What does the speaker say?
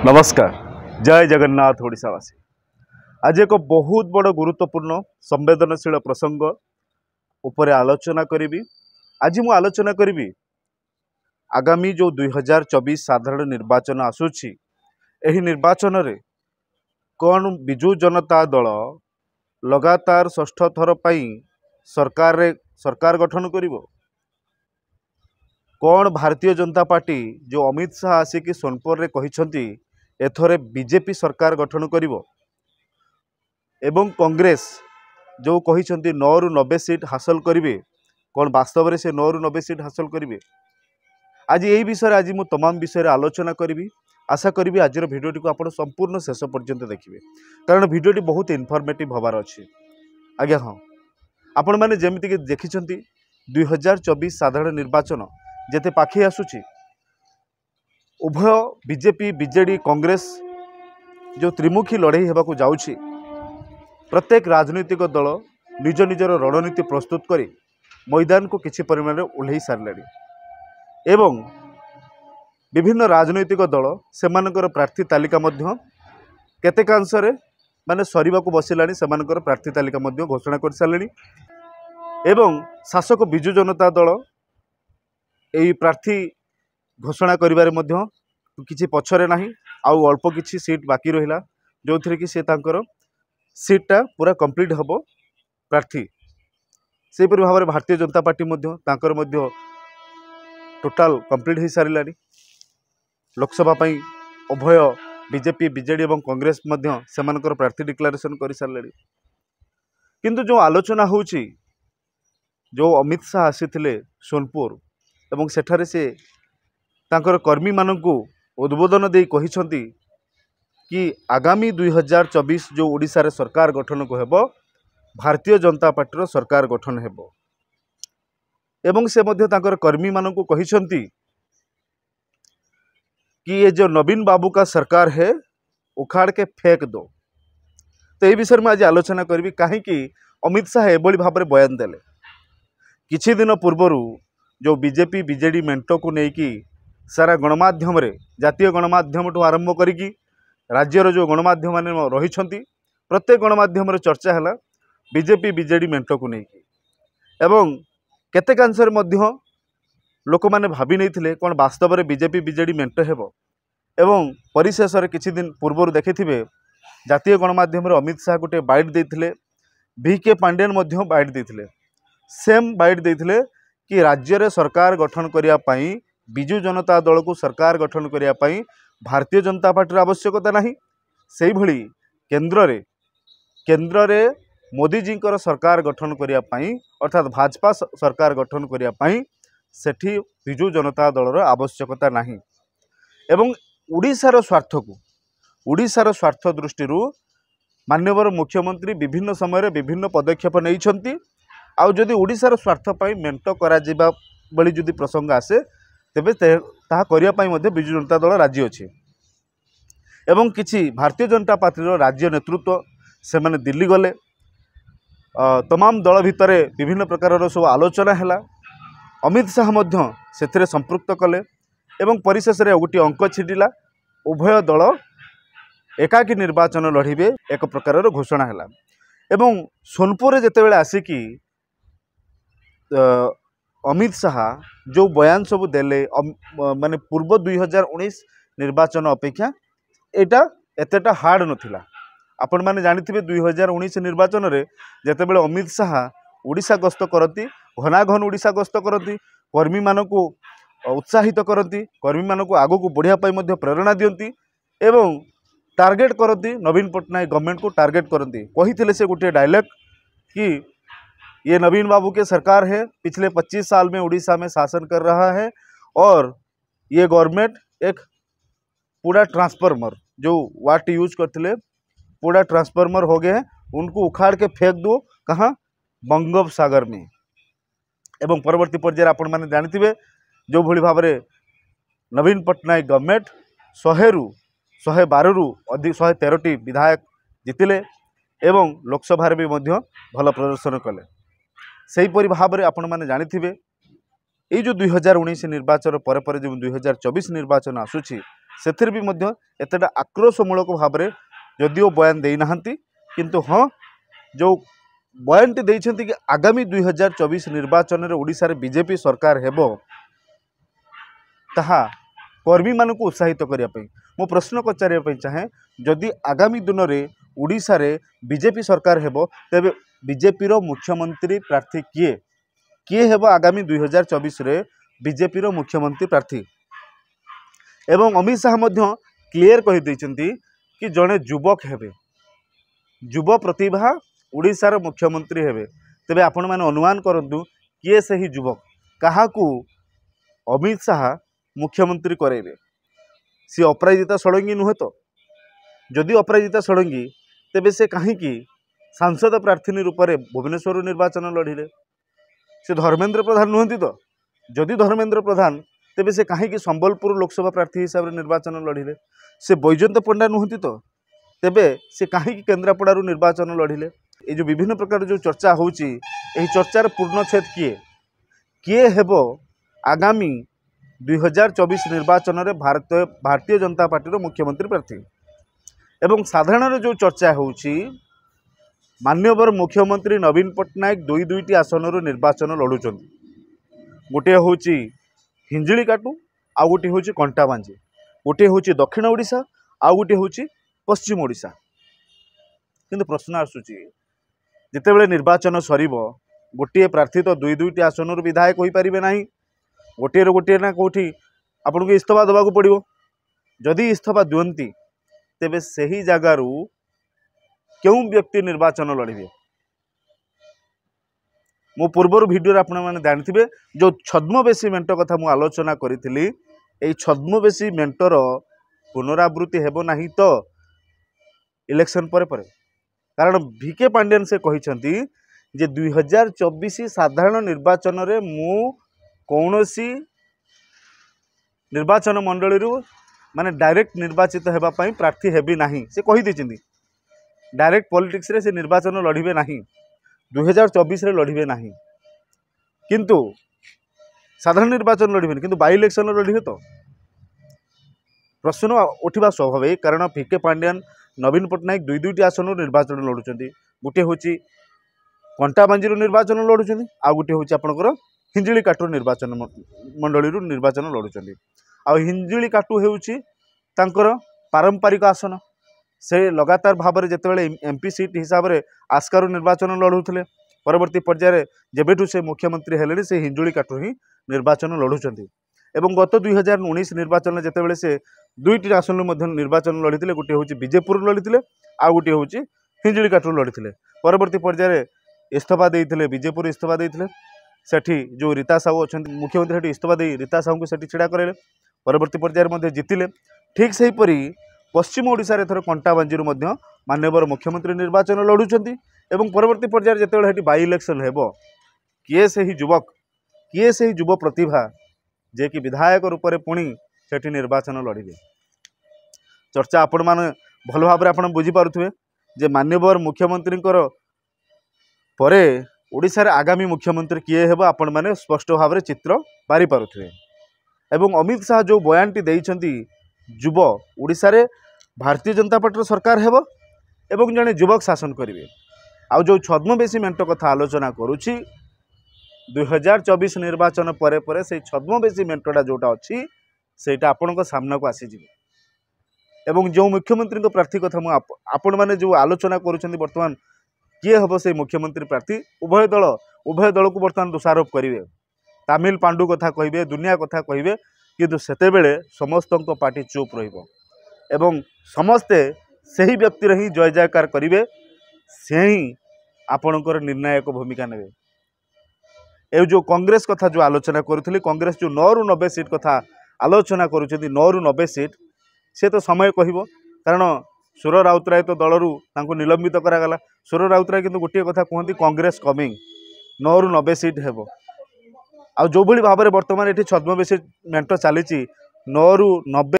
नमस्कार। जय जगन्नाथ ओडिशावासी। आज एक बहुत बड़ गुरुत्वपूर्ण संवेदनशील प्रसंग उपर आलोचना करी। आज मु आलोचना करी आगामी जो 2024 साधारण निर्वाचन आसूची एही निर्वाचन रे कौन बिजु जनता दल लगातार षष्ठ थर पई सरकार गठन करिवो। कौन भारतीय जनता पार्टी जो अमित शाह आसिकी सोनपुर रे कहिसंती एथरे बीजेपी सरकार गठन करिवो एवं कांग्रेस जो कहिसंती 9 रु 90 सीट हासिल करिवे, कौन वास्तव में से 9 रु 90 सीट हासिल करिवे। आज यही विषय आज मु तमाम विषय आलोचना करी। आशा करी आज भिडियोटी को आप संपूर्ण शेष पर्यंत देखिए, कारण भिडियोटी बहुत इनफॉर्मेटिव हबार अच्छी। आज्ञा हाँ, आपण मैंने जमीक देखिं 2024 साधारण निर्वाचन जेते पाखी आसुची, उभय बीजेपी बीजेडी कांग्रेस जो त्रिमुखी लड़ई होगा जाऊँगी, प्रत्येक राजनीतिक दल निज निजर रणनीति प्रस्तुत करी मैदान को किसी परिमाण में ओह्लई सारे एवं विभिन्न राजनैतिक दल सेमानकर प्रार्थी तालिका केतेकांश माने सरीबा को बसिलानी, सेमानकर प्रार्थी तालिका घोषणा कर सारे एवं शासक बिजु जनता दल यही प्रार्थी घोषणा करिबारे मध्य किछि पछरे नाही, आउ अल्प किछि सीट बाकी रहिला जो थरे कि से तांकर सीटा पूरा कंप्लीट हबो प्रार्थी। से परि भाबरे भारतीय जनता पार्टी मध्य तांकर मध्य टोटाल कंप्लीट हो सारिलानी। लोकसभा पई उभय बीजेपी बीजेडी एवं कांग्रेस मध्य सेमानकर प्रार्थी डिक्लेरेशन कर सारे। किंतु जो आलोचना होउची, जो अमित शाह आसीथिले सोनपुर एवं सेठारे से तांकर कर्मी माननकु उद्बोधन दे कहिसंती कि आगामी 2024 जो ओडिशा रे सरकार गठन को हेबो, भारतीय जनता पार्टी सरकार गठन हेबो एवं से मध्य तांकर कर्मी माननकु कहिसंती कि ये जो नवीन बाबू का सरकार है उखाड़ के फेंक दो। तो ये विषय में आज आलोचना करी कहीं अमित शाह एभली भाव में बयान देले। किछि दिन पूर्वर जो बीजेपी बीजेडी मेंटो को लेकिन सारा गणमाध्यम रे, जातीय गणमाध्यम ठू आरंभ करी राज्यर जो गणमाध्यम मान रही प्रत्येक गणमाध्यम रे चर्चा है बीजेपी बीजेडी मेंटो को लेकिन एवं केतेकांश लोक मैंने भावी नहीं कौन वास्तव में बीजेपी बीजेडी मेंटो हेबो एवं परिशेष किछि दिन पूर्वर देखिथिबे जातीय गणमाध्यम रे अमित शाह गोटे बाइट देथिले, VK पांडेन मध्य बाइट देथिले, सेम बाइट देथिले कि राज्य रे सरकार गठन करिया पई बिजु जनता दल को सरकार गठन करिया पई भारतीय जनता पार्टी आवश्यकता नहीं। सेही भली केंद्र रे मोदी जी कर सरकार गठन करिया पई अर्थात भाजपा सरकार गठन करिया पई सेठी बिजु जनता दल आवश्यकता नहीं। एवं उड़ीसार स्वार्थ दृष्टि माननीय मुख्यमंत्री विभिन्न समय विभिन्न पदक्षेप नहीं। आउ जदि उड़ीसार स्वार्थ पई मेंटो करा जिबा बली जदि प्रसंग आसे तेबे ताहा करिया पई मध्ये बिजु जनता दल राज्य अछि एवं किछि भारतीय जनता पार्टी राज्य नेतृत्व से माने दिल्ली गले। तमाम दल भितर विभिन्न प्रकार सब आलोचना हैला, अमित शाह मध्य सेथिरे संपृक्त कले एवं परिशेष रे गोटे अंक छिटिला, उभय दल एकाकी निर्वाचन लड़िबे एक प्रकार घोषणा हैला। एवं सोनपुर जेतेबेले आसिकी अमित शाह जो बयान सब देले माने पूर्व 2019 निर्वाचन अपेक्षा एटा एतेटा हार्ड नथिला। आपण माने जानिथिबे 2019 निर्वाचन रे जेतेबेले अमित शाह ओडिशा गस्त करती, घनाघन ओडिशा गस्त करती, कर्मी मानकु उत्साहित करती, कर्मी मानकु आगो को बढ़िया पाई मध्ये प्रेरणा दियंती एवं टार्गेट करती, नवीन पटनायक गवर्नमेंट को टार्गेट करती। कहिथिले से गोटे डायलॉग कि ये नवीन बाबू के सरकार है, पिछले 25 साल में उड़ीसा में शासन कर रहा है और ये गवर्नमेंट एक पूरा ट्रांसफार्मर जो वाट यूज करते पूरा ट्रांसफार्मर हो गए हैं, उनको उखाड़ के फेंक दो कहाँ, बंगोपसागर में। एवं परवर्ती पर्यायर आपण माने जानिथिबे जो भली भाव में नवीन पटनायक गवर्नमेंट 100 रु 112 रु अधिक 113टी विधायक जितिले एवं लोकसभा भी मध्य भल प्रदर्शन कले। सेहीपरि भाव में आपण माने जानिथिबे ये जो 2019 निर्वाचन पर जो 2024 निर्वाचन आसूची ସେଥିରେ ବି ମଧ୍ୟ ଏତେଟା ଆକ୍ରୋଶମୂଳକ ଭାବରେ ଯଦିଓ ବୟାନ ଦେଇନାହାନ୍ତି, କିନ୍ତୁ ହଁ ଯେଉଁ ବୟାନଟି ଦେଇଛନ୍ତି କି ଆଗାମୀ 2024 ନିର୍ବାଚନରେ ଓଡ଼ିଶାରେ ବିଜେପି ସରକାର ହେବ, ତାହା କର୍ମୀମାନଙ୍କୁ ଉତ୍ସାହିତ କରିବା ପାଇଁ ମୁଁ ପ୍ରଶ୍ନ ପଚାରିବା ପାଇଁ ଚାହେଁ, ଯଦି ଆଗାମୀ ଦିନରେ ଓଡ଼ିଶାରେ ବିଜେପି ସରକାର ହେବ ତେବେ ବିଜେପିର ମୁଖ୍ୟମନ୍ତ୍ରୀ ପ୍ରାର୍ଥୀ କିଏ କିଏ ହେବ ଆଗାମୀ 2024 ବିଜେପିର ମୁଖ୍ୟମନ୍ତ୍ରୀ ପ୍ରାର୍ଥୀ? ଏବଂ ଅମିତ ଶାହ ମଧ୍ୟ କ୍ଲିୟର କହିଦେଇଛନ୍ତି କି ଜଣେ ଯୁବକ ହେବେ, ଯୁବ ପ୍ରତିଭା ଓଡ଼ିଶାର ମୁଖ୍ୟମନ୍ତ୍ରୀ ହେବେ। ତେବେ ଆପଣମାନେ ଅନୁମାନ କରନ୍ତୁ କିଏ ସେହି ଯୁବକ, କାହାକୁ ଅମିତ ଶାହ ମୁଖ୍ୟମନ୍ତ୍ରୀ କରାଇବେ? ସି ଅପରାଜିତା ଷଡ଼ଙ୍ଗୀ ନୁହେଁ ତ? ଯଦି ଅପରାଜିତା ଷଡ଼ଙ୍ଗୀ, ତେବେ ସେ କାହିଁକି ସାଂସଦ ପ୍ରାର୍ଥିନୀ ରୂପରେ ଭୁବନେଶ୍ୱରରୁ ନିର୍ବାଚନ ଲଢ଼ିଲେ? ସେ ଧର୍ମେନ୍ଦ୍ର ପ୍ରଧାନ ନୁହନ୍ତି ତ? ଯଦି ଧର୍ମେନ୍ଦ୍ର ପ୍ରଧାନ, ତେବେ ସେ କାହିଁକି ସମ୍ବଲପୁର ଲୋକସଭା ପ୍ରାର୍ଥୀ ହିସାବରେ ନିର୍ବାଚନ ଲଢ଼ିଲେ? ସେ ବୈଜୟନ୍ତ ପଣ୍ଡା ନୁହନ୍ତି ତ? ତେବେ ସେ କାହିଁକି କେନ୍ଦ୍ରାପଡ଼ାରୁ ନିର୍ବାଚନ ଲଢ଼ିଲେ? এই যে বিভিন্ন প্রকার যে চর্চা হচ্ছে, এই চর্চার পূর্ণচ্ছেদ কিয়ে হেব আগামী 2024 নির্বাচনের ভারতীয় জনতা পার্টির মুখ্যমন্ত্রী প্রার্থী? এবং সাধারণ যে চর্চা হচ্ছে, মাননীয় মুখ্যমন্ত্রী নবীন পট্টনায়ক দুইটি আসনর নির্বাচন লড়ুচ্ছেন। গোটে হচ্ছে হিঞ্জিলিকাটু, আউ গোটে হচ্ছে কଣ୍ଟାବା· গোটে হচ্ছে দক্ষিণ ওড়িশা, আউ গোটে হচ্ছে পশ্চিম ওড়িশা। কিন্তু প্রশ্ন আসুচি, যেতবে নির্বাচন সরিব, গোটিয়ে প্রার্থী তো দুইটি আসনর বিধায়ক হয়ে পারিবে না, গোটিয়ে না কোটি আপনার ইস্তফা দেওয়া পড়ব। যদি ইস্তফা দিয়ন্তি, তেবে সেই জায়গার কেউ ব্যক্তি নির্বাচন লড়বে? মো পূর্বর ভিডিওরে আপনার জানিথিবে যে ছদ্মবেশী মেଣ୍ଟ কথা মু আলোচনা করিছিলি, এই ছদ্মবেশী মেଣ୍ଟর পুনরাবৃত্তি ହେବ ନାହିଁ ତ ইলেকশন পরে পরে? কারণ ভিকে পাণ্ডিয়ান से कहते যে 2024 সাধারণ নির্বাচনের মু কৌনসি নির্বাচন মণ্ডলী মানে ডাইরেক্ট নির্বাচিত হেবা পাই প্রার্থী হেবি ନାହିଁ, से कही डायरेक्ट पॉलिटिक्स रे से निर्वाचन लड़िबे नहीं, 2024 रे लड़िबे नहीं, किंतु साधारण निर्वाचन लड़िबे, किंतु बाई इलेक्शन लड़िबे। तो प्रश्न उठा स्वाभाविक, कारण ভিকে পাণ্ডিয়ান नवीन पट्टनायक दुईटी आसन निर्वाचन लड़ुंट। गोटे हूँ କଣ୍ଟାବାଞ୍ଜିରୁ ନିର୍ବାଚନ ଲଢ଼ୁଛନ୍ତି, ଆଉ ଗୋଟିଏ ହେଉଛି ଆପଣଙ୍କର ହିଞ୍ଜିଳିକାଟୁ ନିର୍ବାଚନ ମଣ୍ଡଳୀରୁ ନିର୍ବାଚନ ଲଢ଼ୁଛନ୍ତି। ଆଉ ହିଞ୍ଜିଳିକାଟୁ ହେଉଛି ତାଙ୍କର ପାରମ୍ପରିକ ଆସନ। ସେ ଲଗାତାର ଭାବରେ ଯେତେବେଳେ ଏମ୍ପି ସିଟ୍ ହିସାବରେ ଆସ୍କାରୁ ନିର୍ବାଚନ ଲଢ଼ୁଥିଲେ, ପରବର୍ତ୍ତୀ ପର୍ଯ୍ୟାୟରେ ଯେବେଠୁ ସେ ମୁଖ୍ୟମନ୍ତ୍ରୀ ହେଲେଣି ସେ ହିଞ୍ଜିଳିକାଟୁ ହିଁ ନିର୍ବାଚନ ଲଢ଼ୁଛନ୍ତି। ଏବଂ ଗତ 2019 ନିର୍ବାଚନରେ ଯେତେବେଳେ ସେ ଦୁଇଟି ଆସନରୁ ମଧ୍ୟ ନିର୍ବାଚନ ଲଢ଼ିଥିଲେ, ଗୋଟିଏ ହେଉଛି ବିଜେପୁରରୁ ଲଢ଼ିଥିଲେ, ଆଉ ଗୋଟିଏ ହେଉଛି ହିଞ୍ଜିଳିକାଟୁରୁ ଲଢ଼ିଥିଲେ। ପରବର୍ତ୍ତୀ ପର୍ଯ୍ୟାୟରେ इस्तफा देते, बीजेपुर इस्तफा देते, सेठी जो रीता साहू अच्छा मुख्यमंत्री सेठी इस्तफा दे रीता साहू को सेठी छिड़ा कराइले, परवर्ती पर्यायर जितिले। ठीक सेहीपरि पश्चिम ओडिशा रे एथर କଣ୍ଟାବାଞ୍ଜିରୁ माननीय मुख्यमंत्री निर्वाचन लड़ुंट। एवं परवर्ती पर्यायर जितेबाला सेठी बाई इलेक्शन हेबो, किए सही युवक, किए सही युव प्रतिभा जे कि विधायक रूप में पुणी सेठी निर्वाचन लड़िबे? चर्चा आपण माने भल भाव आप बुझीपारे जे माननीय मुख्यमंत्री परे ओडिशा रे आगामी मुख्यमंत्री किए हेबो आपण माने स्पष्ट भाव में चित्र पारि पारुथिबे। एवं अमित शाह जो बयानटी देइछंती, युव ओडिशा रे भारतीय जनता पार्टी सरकार हेबो एवं जने युवक शासन करिवे। आउ जो छद्मवेशी मेଣ୍ଟ कथा आलोचना करूछि, 2024 निर्वाचन परे परे से छद्मवेशी मेଣ୍ଟटा जोटा अछि सेटा आपणक सामना को आसी जिवे। एवं जो मुख्यमंत्री प्रार्थी कथा मु आपण माने जो आलोचना करूछंती, वर्तमान किए हम से मुख्यमंत्री प्रार्थी उभय दल को बर्तमान दोषारोप करेंगे, तामिल पांडु कथा कहे, दुनिया कथा कहे, किंतु सेतेबेले समस्त पार्टी चुप रहिबो एवं समस्ते सही व्यक्ति ही जय जयकार करेंगे, से ही आपणकर निर्णायक भूमिका नेबे। ए जो कांग्रेस कथा जो आलोचना करुथली, कांग्रेस जो 9 ରୁ 90 सीट कथा आलोचना करुछथि, 9 ରୁ 90 सीट से तो समय कहबो, कारण सुर राउतराय तो दलरू तांको निलंबित करागला। सुर राउतराय किंतु गोटे कथा कहती, कांग्रेस कमिंग 9 ରୁ 90 सीट हेबो। आ जो भली भाव में वर्तमान ये छद्मवेशी मेଣ୍ଟ चली 9 ରୁ 90